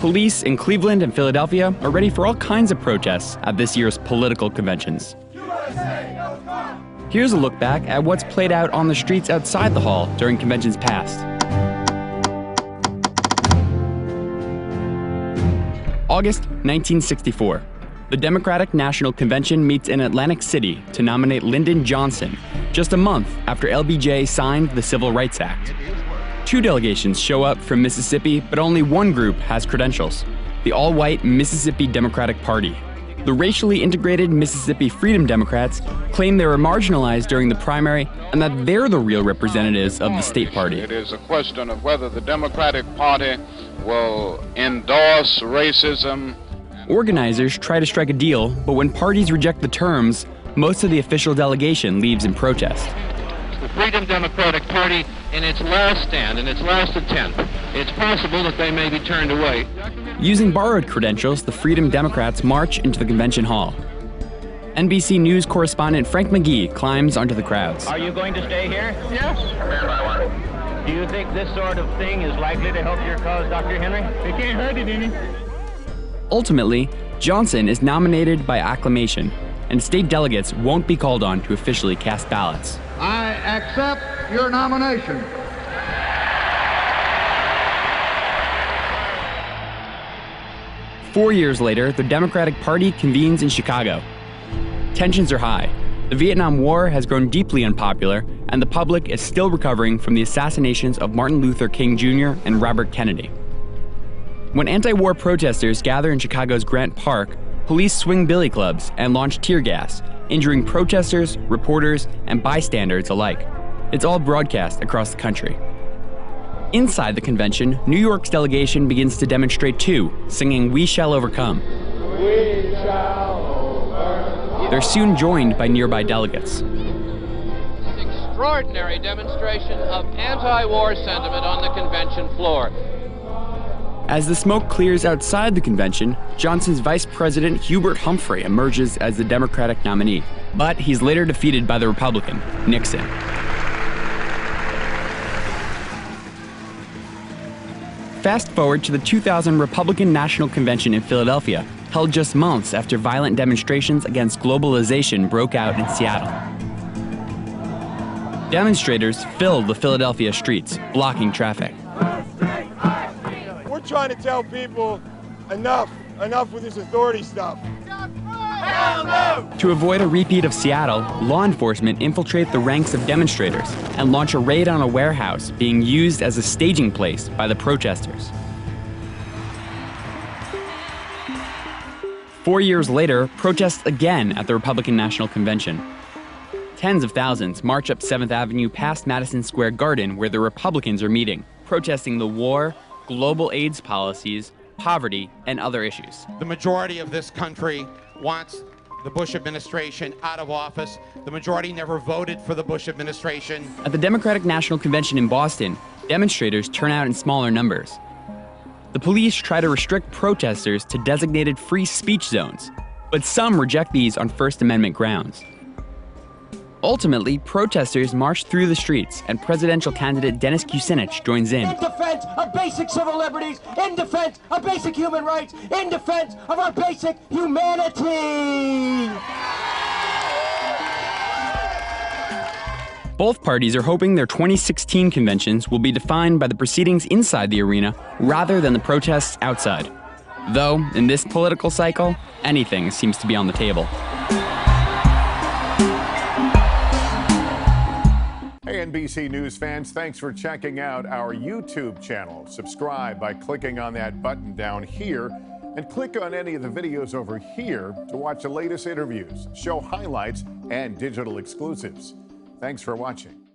Police in Cleveland and Philadelphia are ready for all kinds of protests at this year's political conventions. Here's a look back at what's played out on the streets outside the hall during conventions past. August 1964. The Democratic National Convention meets in Atlantic City to nominate Lyndon Johnson, just a month after LBJ signed the Civil Rights Act. 2 delegations show up from Mississippi, but only one group has credentials: the all-white Mississippi Democratic Party. The racially integrated Mississippi Freedom Democrats claim they were marginalized during the primary and that they're the real representatives of the state party. It is a question of whether the Democratic Party will endorse racism. Organizers try to strike a deal, but when parties reject the terms, most of the official delegation leaves in protest. The Freedom Democratic Party in its last stand, in its last attempt. It's possible that they may be turned away. Using borrowed credentials, the Freedom Democrats march into the convention hall. NBC News correspondent Frank McGee climbs onto the crowds. Are you going to stay here? Yes. Do you think this sort of thing is likely to help your cause, Dr. Henry? It can't hurt it any. Ultimately, Johnson is nominated by acclamation, and state delegates won't be called on to officially cast ballots. I accept your nomination. Four years later, the Democratic Party convenes in Chicago. Tensions are high. The Vietnam War has grown deeply unpopular, and the public is still recovering from the assassinations of Martin Luther King Jr. and Robert Kennedy. When anti-war protesters gather in Chicago's Grant Park, police swing billy clubs and launch tear gas, injuring protesters, reporters, and bystanders alike. It's all broadcast across the country. Inside the convention, New York's delegation begins to demonstrate too, singing "We Shall Overcome." We shall overcome. They're soon joined by nearby delegates. An extraordinary demonstration of anti-war sentiment on the convention floor. As the smoke clears outside the convention, Johnson's Vice President Hubert Humphrey emerges as the Democratic nominee, but he's later defeated by the Republican, Nixon. Fast forward to the 2000 Republican National Convention in Philadelphia, held just months after violent demonstrations against globalization broke out in Seattle. Demonstrators filled the Philadelphia streets, blocking traffic. We're trying to tell people enough with this authority stuff. Hell no! To avoid a repeat of Seattle, law enforcement infiltrate the ranks of demonstrators and launch a raid on a warehouse being used as a staging place by the protesters. 4 years later, protests again at the Republican National Convention. Tens of thousands march up 7th Avenue past Madison Square Garden where the Republicans are meeting, protesting the war, global AIDS policies, poverty, and other issues. The majority of this country wants the Bush administration out of office. The majority never voted for the Bush administration. At the Democratic National Convention in Boston, demonstrators turn out in smaller numbers. The police try to restrict protesters to designated free speech zones, but some reject these on First Amendment grounds. Ultimately, protesters march through the streets, and presidential candidate Dennis Kucinich joins in. In defense of basic civil liberties, in defense of basic human rights, in defense of our basic humanity! Both parties are hoping their 2016 conventions will be defined by the proceedings inside the arena rather than the protests outside. Though, in this political cycle, anything seems to be on the table. Hey, NBC News fans, thanks for checking out our YouTube channel. Subscribe by clicking on that button down here and click on any of the videos over here to watch the latest interviews, show highlights, and digital exclusives. Thanks for watching.